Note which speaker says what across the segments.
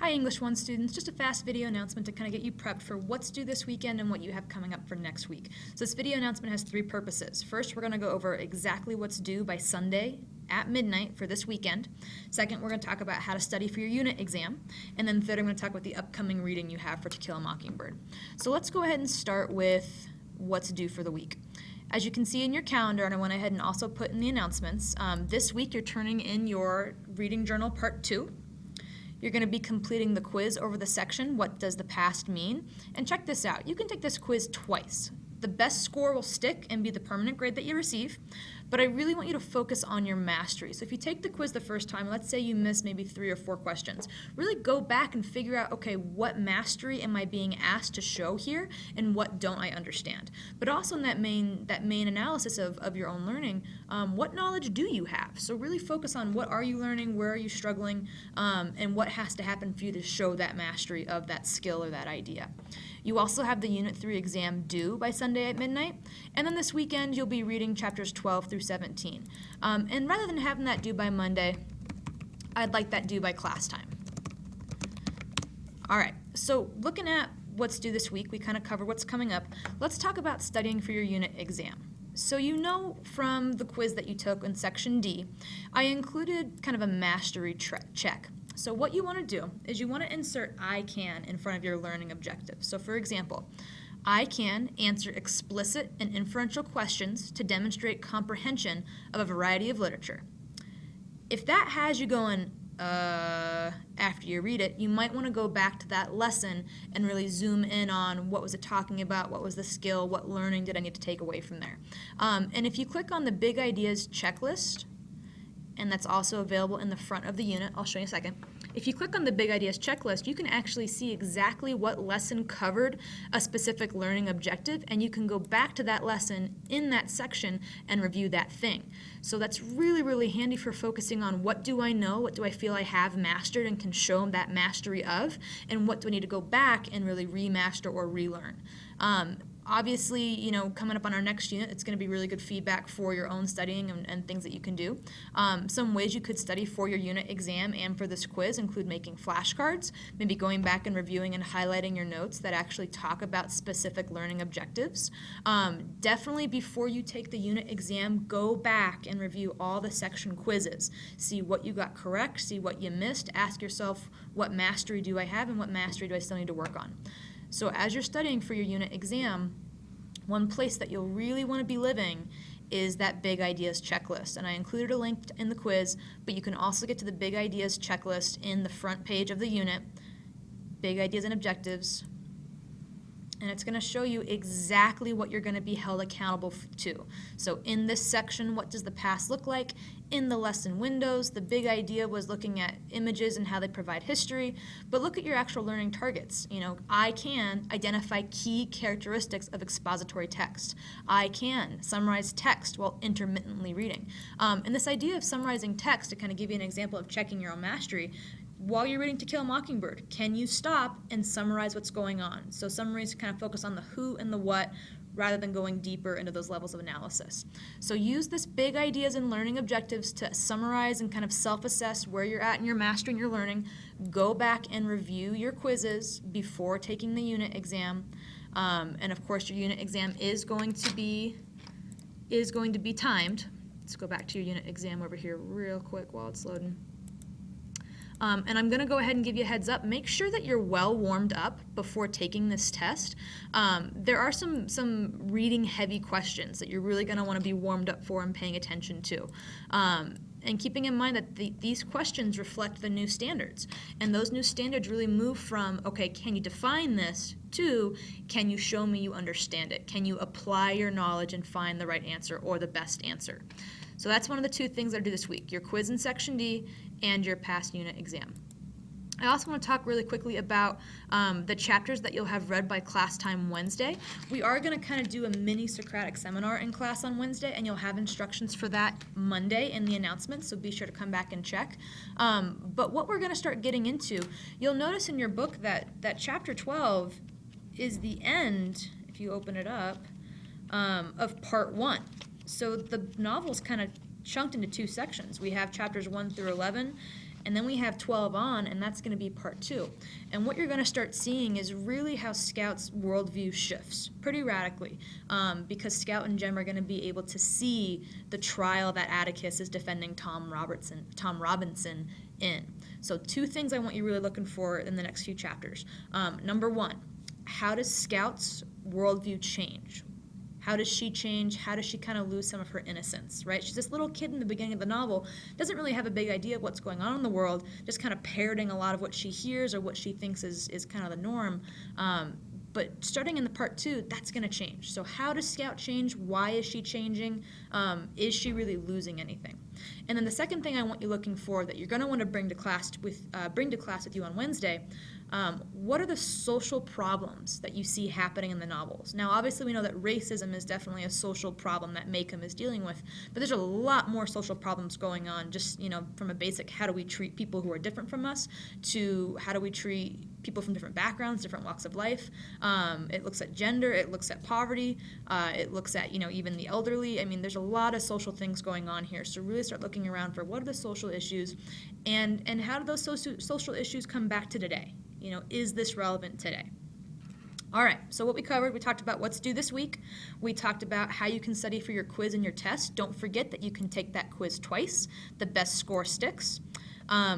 Speaker 1: Hi English 1 students, just a fast video announcement to kind of get you prepped for what's due this weekend and what you have coming up for next week. So this video announcement has three purposes. First, we're going to go over exactly what's due by Sunday at midnight for this weekend. Second, we're going to talk about how to study for your unit exam. And then third, I'm going to talk about the upcoming reading you have for To Kill a Mockingbird. So let's go ahead and start with what's due for the week. As you can see in your calendar, and I went ahead and also put in the announcements, this week you're turning in your reading journal part 2. You're going to be completing the quiz over the section, What Does the Past Mean? And check this out, you can take this quiz twice. The best score will stick and be the permanent grade that you receive, but I really want you to focus on your mastery. So if you take the quiz the first time, let's say you miss maybe 3 or 4 questions, really go back and figure out, okay, what mastery am I being asked to show here and what don't I understand? But also in that main analysis of your own learning, what knowledge do you have? So really focus on what are you learning, where are you struggling, and what has to happen for you to show that mastery of that skill or that idea. You also have the Unit 3 exam due by Sunday at midnight, and then this weekend you'll be reading chapters 12 through 17. And rather than having that due by Monday, I'd like that due by class time. All right, so looking at what's due this week, we kind of covered what's coming up. Let's talk about studying for your unit exam. So you know from the quiz that you took in section D, I included kind of a mastery check. So what you want to do is you want to insert I can in front of your learning objective. So for example, I can answer explicit and inferential questions to demonstrate comprehension of a variety of literature. If that has you going, after you read it, you might want to go back to that lesson and really zoom in on what was it talking about, what was the skill, what learning did I need to take away from there. And if you click on the Big Ideas checklist, and that's also available in the front of the unit. I'll show you in a second. If you click on the Big Ideas checklist, you can actually see exactly what lesson covered a specific learning objective, and you can go back to that lesson in that section and review that thing. So that's really, really handy for focusing on what do I know, what do I feel I have mastered and can show that mastery of, and what do I need to go back and really remaster or relearn. Obviously, you know, coming up on our next unit, it's going to be really good feedback for your own studying and things that you can do. Some ways you could study for your unit exam and for this quiz include making flashcards, maybe going back and reviewing and highlighting your notes that actually talk about specific learning objectives. Definitely before you take the unit exam, go back and review all the section quizzes. See what you got correct, see what you missed, ask yourself what mastery do I have and what mastery do I still need to work on. So as you're studying for your unit exam, one place that you'll really want to be living is that Big Ideas checklist. And I included a link in the quiz, but you can also get to the Big Ideas checklist in the front page of the unit, Big Ideas and Objectives, and it's going to show you exactly what you're going to be held accountable to. So in this section, what does the past look like? In the lesson windows, the big idea was looking at images and how they provide history, but look at your actual learning targets. You know, I can identify key characteristics of expository text. I can summarize text while intermittently reading. And this idea of summarizing text, to kind of give you an example of checking your own mastery, while you're reading To Kill a Mockingbird, can you stop and summarize what's going on? So summaries kind of focus on the who and the what rather than going deeper into those levels of analysis. So use this Big Ideas and learning objectives to summarize and kind of self-assess where you're at in your mastery and your learning. Go back and review your quizzes before taking the unit exam. And of course your unit exam is going to be timed. Let's go back to your unit exam over here real quick while it's loading. And I'm going to go ahead and give you a heads up. Make sure that you're well warmed up before taking this test. There are some reading heavy questions that you're really going to want to be warmed up for and paying attention to. And keeping in mind that these questions reflect the new standards. And those new standards really move from, okay, can you define this, to can you show me you understand it? Can you apply your knowledge and find the right answer or the best answer? So that's one of the two things that I do this week, your quiz in Section D and your past unit exam. I also want to talk really quickly about the chapters that you'll have read by class time Wednesday. We are going to kind of do a mini Socratic seminar in class on Wednesday, and you'll have instructions for that Monday in the announcements, so be sure to come back and check. But what we're going to start getting into, you'll notice in your book that chapter 12 is the end, if you open it up, of part 1. So the novel's kind of chunked into 2 sections. We have chapters 1 through 11, And then we have 12 on, and that's going to be part 2. And what you're going to start seeing is really how Scout's worldview shifts pretty radically, because Scout and Jem are going to be able to see the trial that Atticus is defending Tom Robinson in. So 2 things I want you really looking for in the next few chapters. Number 1, how does Scout's worldview change? How does she change? How does she kind of lose some of her innocence, right? She's this little kid in the beginning of the novel, doesn't really have a big idea of what's going on in the world, just kind of parroting a lot of what she hears or what she thinks is kind of the norm. But starting in the part 2, that's going to change. So how does Scout change? Why is she changing? Is she really losing anything? And then the second thing I want you looking for that you're going to want to bring to class with you on Wednesday, what are the social problems that you see happening in the novels? Now, obviously, we know that racism is definitely a social problem that Maycomb is dealing with, but there's a lot more social problems going on, just, from a basic how do we treat people who are different from us to how do we treat people from different backgrounds, different walks of life. It looks at gender, it looks at poverty, it looks at, even the elderly. I mean, there's a lot of social things going on here, so really start looking around for what are the social issues and how do those social issues come back to today? Is this relevant today? All right, so what we covered, we talked about what's due this week. We talked about how you can study for your quiz and your test. Don't forget that you can take that quiz twice. The best score sticks.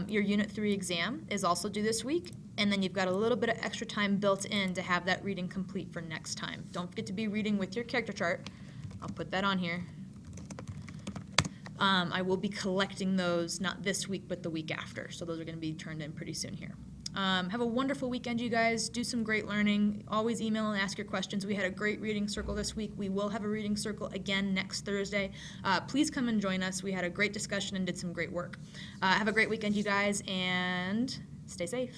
Speaker 1: Your Unit 3 exam is also due this week, and then you've got a little bit of extra time built in to have that reading complete for next time. Don't forget to be reading with your character chart. I'll put that on here. I will be collecting those, not this week, but the week after, so those are going to be turned in pretty soon here. Have a wonderful weekend, you guys. Do some great learning. Always email and ask your questions. We had a great reading circle this week. We will have a reading circle again next Thursday. Please come and join us. We had a great discussion and did some great work. Have a great weekend, you guys, and stay safe.